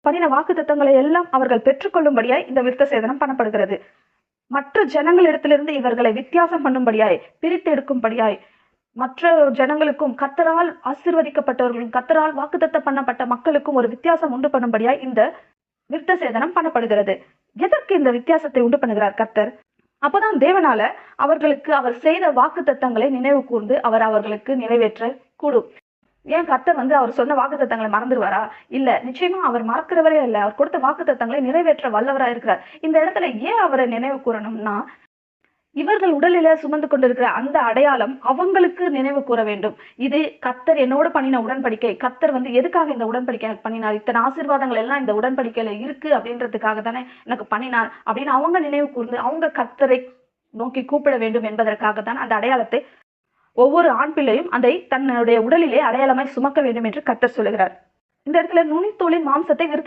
பண்ணின வாக்குத்தத்தங்களை எல்லாம் அவர்கள் பெற்றுக்கொள்ளும்படியாய் இந்த விருத்த சேதனம் பண்ணப்படுகிறது. மற்ற ஜனங்களிடத்திலிருந்து இவர்களை வித்தியாசம் பண்ணும்படியாய், பிரித்து எடுக்கும்படியாய், மற்ற ஜனங்களுக்கும் கர்த்தரால் ஆசீர்வதிக்கப்பட்டவர்களும் கர்த்தரால் வாக்குத்தத்தம் பண்ணப்பட்ட மக்களுக்கும் ஒரு வித்தியாசம் உண்டு பண்ணும்படியாய் இந்த விருத்த சேதனம் பண்ணப்படுகிறது. எதற்கு இந்த வித்தியாசத்தை உண்டு பண்ணுகிறார் கர்த்தர்? அப்பதான் தேவனால அவர்களுக்கு அவர் செய்த வாக்குத்தத்தங்களை நினைவு கூர்ந்து அவர் அவர்களுக்கு நிறைவேற்ற கூடும். ஏன் கர்த்தர் அவர் சொன்ன வாக்குத்தத்தங்களை மறந்துடுவாரா? இல்ல, நிச்சயமா அவர் மறக்கிறவரே இல்ல. அவர் கொடுத்த வாக்குத்தத்தங்களை நிறைவேற்ற வல்லவரா இருக்கிறார். இந்த இடத்துல ஏன் அவரை நினைவு கூறணும்னா, இவர்கள் உடலில சுமந்து கொண்டிருக்கிற அந்த அடையாளம் அவங்களுக்கு நினைவு கூற வேண்டும். இது கர்த்தர் என்னோடு பண்ணின உடன்படிக்கை. கர்த்தர் எதுக்காக இந்த உடன்படிக்கை எனக்கு பண்ணினார்? இத்தனை ஆசீர்வாதங்கள் எல்லாம் இந்த உடன்படிக்கையில இருக்கு அப்படின்றதுக்காக தானே எனக்கு பண்ணினார் அப்படின்னு அவங்க நினைவு கூர்ந்து அவங்க கர்த்தரை நோக்கி கூப்பிட வேண்டும் என்பதற்காக தான் அந்த அடையாளத்தை ஒவ்வொரு ஆண் பிள்ளையும் அதை தன்னுடைய உடலிலே அடையாளமாய் சுமக்க வேண்டும் என்று கர்த்தர் சொல்லுகிறார். இந்த இடத்துல நுனித்தோலின் மாம்சத்தை விருத்த